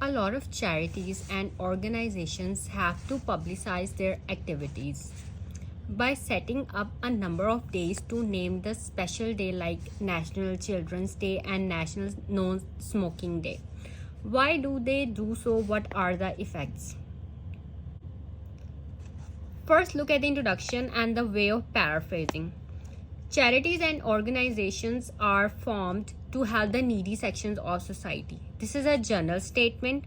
A lot of charities and organizations have to publicize their activities by setting up a number of days to name the special day like National Children's Day and National No Smoking Day. Why do they do so? What are the effects? First, look at the introduction and the way of paraphrasing. Charities and organizations are formed to help the needy sections of society. This is a general statement,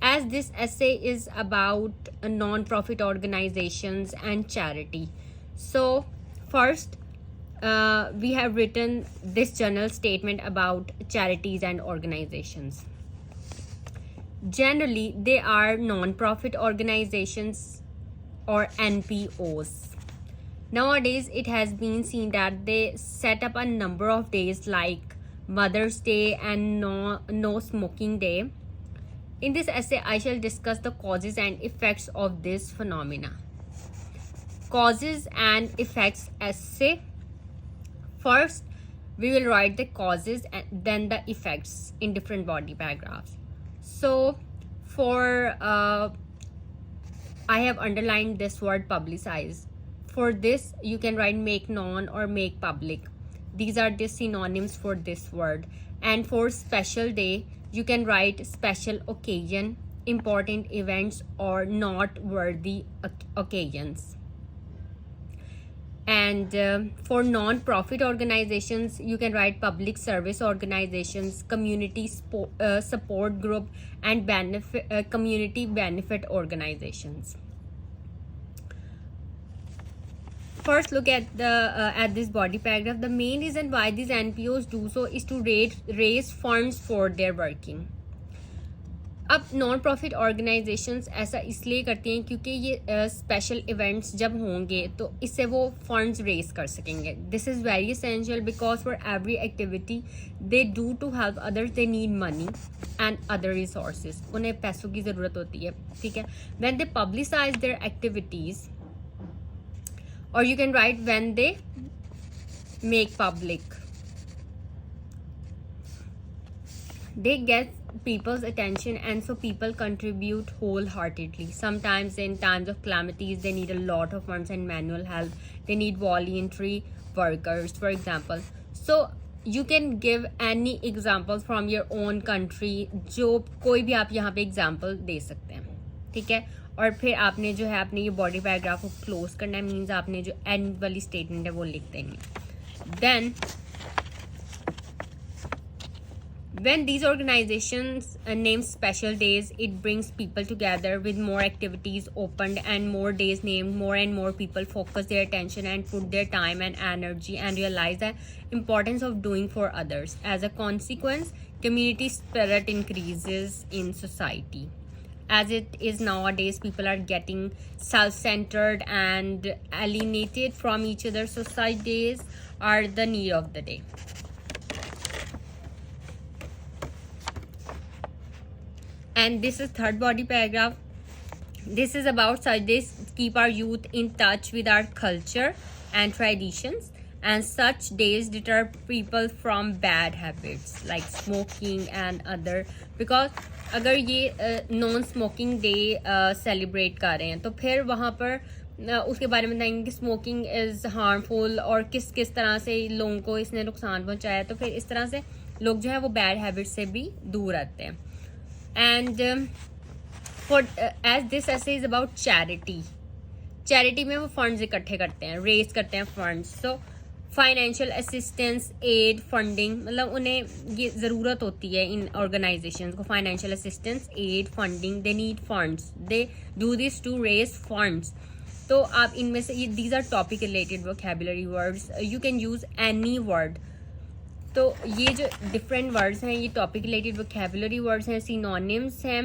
as this essay is about non-profit organizations and charity. So, first, we have written this general statement about charities and organizations. Generally, they are non-profit organizations or NPOs. Nowadays, it has been seen that they set up a number of days like Mother's Day and No Smoking Day. In this essay, I shall discuss the causes and effects of this phenomena. Causes and effects essay. First, we will write the causes and then the effects in different body paragraphs. So, for I have underlined this word publicize. For this, you can write make known or make public. These are the synonyms for this word. And for special day, you can write special occasion, important events, or noteworthy occasions. And for non-profit organizations, you can write public service organizations, community support group, and community benefit organizations. First, look at this body paragraph. The main reason why these NPOs do so is to raise funds for their working. अब non profit organisations ऐसा इसलिए करती हैं क्योंकि ये special events जब होंगे तो इससे वो फंड्स रेज कर सकेंगे. This is very essential because for every activity they do to help others they need money and other resources. उन्हें पैसों की ज़रूरत होती है. ठीक है. When they publicise their activities, or you can write when they make public, they get people's attention, and so people contribute wholeheartedly. Sometimes in times of calamities they need a lot of funds and manual help. They need voluntary workers, for example. So you can give any examples from your own country. जो कोई भी आप यहाँ पे example दे सकते हैं. ठीक है. और फिर आपने जो है अपने ये बॉडी पैराग्राफ को क्लोज करना है. मीन्स आपने जो एंड वाली स्टेटमेंट है वो लिख देंगे. Then when these organizations name special days, it brings people together with more activities opened and more days named. More and more people focus their attention and put their time and energy and realize the importance of doing for others. As a consequence, community spirit increases in society. As it is nowadays, people are getting self-centered and alienated from each other. Societies are the need of the day. And this is third body paragraph. This is about such days keep our youth in touch with our culture and traditions, and such days deter people from bad habits like smoking and other. Because अगर ये non smoking day celebrate कर रहे हैं तो फिर वहाँ पर उसके बारे में बताएंगे कि स्मोकिंग इज़ हार्मफुल और किस किस तरह से लोगों को इसने नुकसान पहुँचाया. तो फिर इस तरह से लोग जो है वो बैड हैबिट्स से भी दूर रहते हैं. And for as this essay is about charity में वो फंड्स इकट्ठे करते हैं, रेज करते हैं funds. So financial assistance, aid, funding, मतलब उन्हें ये ज़रूरत होती है इन ऑर्गेनाइजेशंस को. Financial assistance, aid, funding, they need funds, they do this to raise funds. तो आप इनमें से ये these are topic related vocabulary words. You can use any word. तो ये जो डिफरेंट वर्ड्स हैं ये टॉपिक रिलेटेड वोकैबुलरी वर्ड्स हैं, सिनोनिम्स हैं.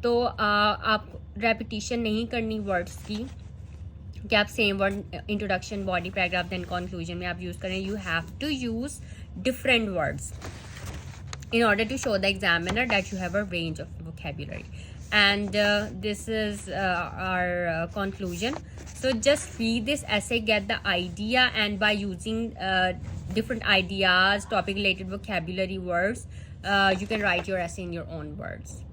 तो आप रेपिटिशन नहीं करनी वर्ड्स की कि आप same word introduction, body paragraph, then conclusion में आप यूज़ करें. You have to use different words in order to show the examiner that you have a range of vocabulary. And this is our conclusion. So just read this essay, get the idea, and by using different ideas, topic related vocabulary words, you can write your essay in your own words.